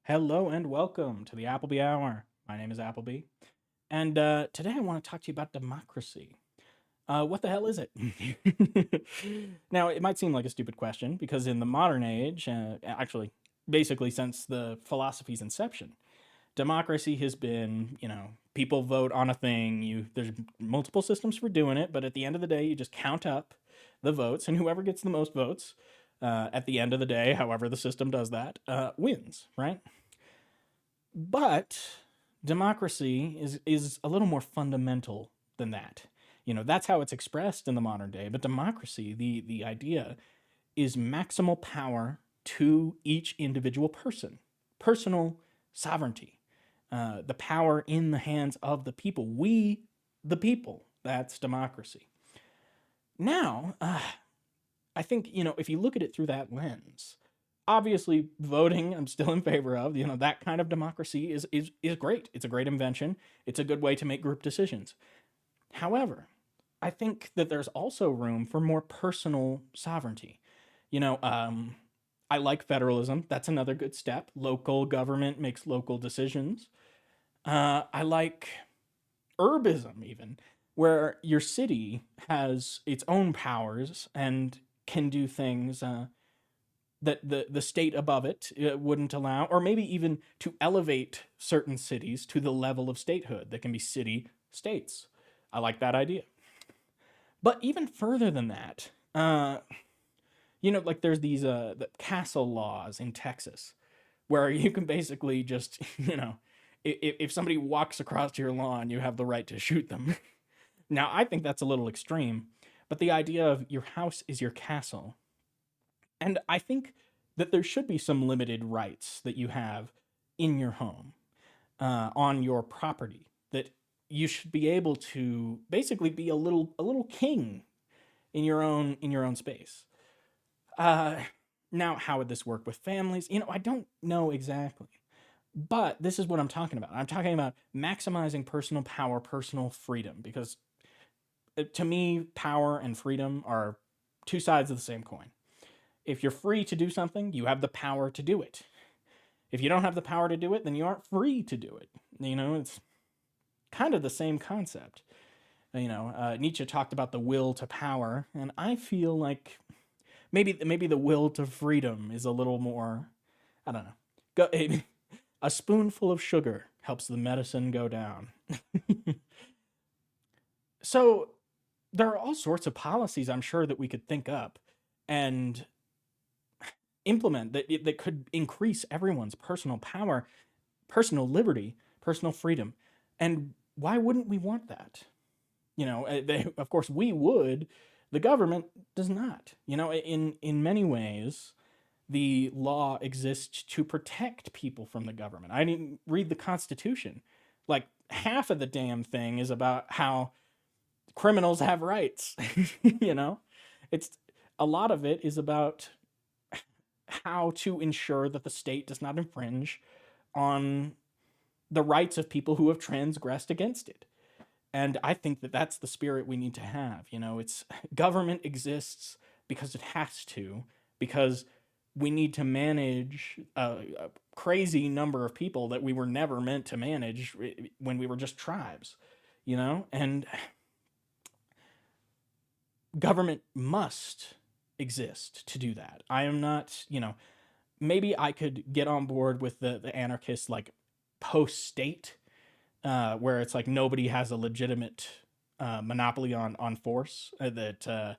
Hello and welcome to the Appleby Hour. My name is Appleby, and today I want to talk to you about democracy. What the hell is it? Now, it might seem like a stupid question because in the modern age, actually, basically since the philosophy's inception, democracy has been, people vote on a thing. There's multiple systems for doing it, but at the end of the day, you just count up the votes, and whoever gets the most votes at the end of the day, however the system does that, wins, right? But democracy is a little more fundamental than that. That's how it's expressed in the modern day. But democracy, the idea is maximal power to each individual person, personal sovereignty, the power in the hands of the people. We, the people, that's democracy. Now, I think, if you look at it through that lens, obviously voting I'm still in favor of. That kind of democracy is great. It's a great invention. It's a good way to make group decisions. However, I think that there's also room for more personal sovereignty. You know, um, I like federalism. That's another good step. Local government makes local decisions. I like urbism, even, where your city has its own powers and can do things that the state above it wouldn't allow, or maybe even to elevate certain cities to the level of statehood that can be city states. I like that idea. But even further than that, like there's these the castle laws in Texas where you can basically just, if somebody walks across your lawn, you have the right to shoot them. Now, I think that's a little extreme, but the idea of your house is your castle. And I think that there should be some limited rights that you have in your home, on your property, that you should be able to basically be a little king in your own space. Uh, Now, how would this work with families? I don't know exactly, but this is what I'm talking about. I'm talking about maximizing personal power, personal freedom, because to me, power and freedom are two sides of the same coin. If you're free to do something, you have the power to do it. If you don't have the power to do it, then you aren't free to do it. It's kind of the same concept. Nietzsche talked about the will to power, and I feel like maybe the will to freedom is a little more. I don't know. Go, a spoonful of sugar helps the medicine go down. So there are all sorts of policies I'm sure that we could think up and implement that could increase everyone's personal power, personal liberty, personal freedom. And why wouldn't we want that? Of course we would. The government does not. In many ways, the law exists to protect people from the government. I didn't read the Constitution. Like half of the damn thing is about how criminals have rights. you know, it's a lot of it is about how to ensure that the state does not infringe on the rights of people who have transgressed against it. And I think that that's the spirit we need to have. It's government exists because it has to, because we need to manage a crazy number of people that we were never meant to manage when we were just tribes, and government must exist to do that. I am not, maybe I could get on board with the anarchist like post state, where it's like nobody has a legitimate monopoly on force. That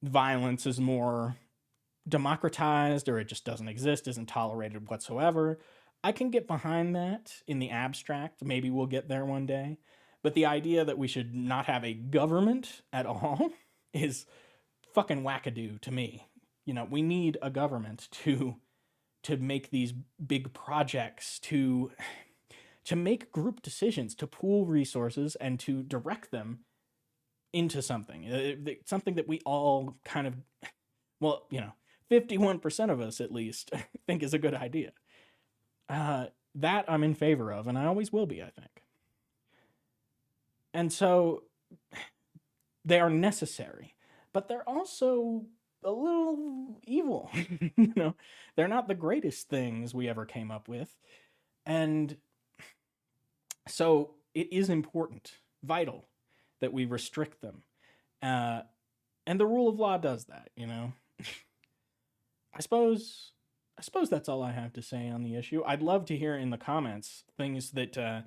violence is more democratized, or it just doesn't exist, isn't tolerated whatsoever. I can get behind that in the abstract. Maybe we'll get there one day. But the idea that we should not have a government at all is fucking wackadoo to me. We need a government to make these big projects, to make group decisions, to pool resources and to direct them into something that we all kind of, well, 51% of us at least think is a good idea. That I'm in favor of, and I always will be, I think. And so they are necessary, but they're also a little evil. You know, they're not the greatest things we ever came up with. And so it is important, vital, that we restrict them. Uh, and the rule of law does that, you know. I suppose that's all I have to say on the issue. I'd love to hear in the comments things that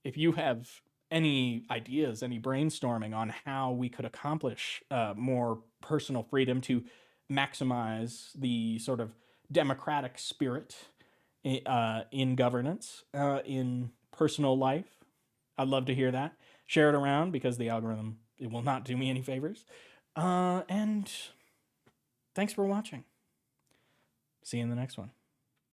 if you have any ideas, any brainstorming on how we could accomplish more personal freedom to maximize the sort of democratic spirit in governance, in personal life. I'd love to hear that. Share it around because the algorithm, it will not do me any favors. And thanks for watching. See you in the next one.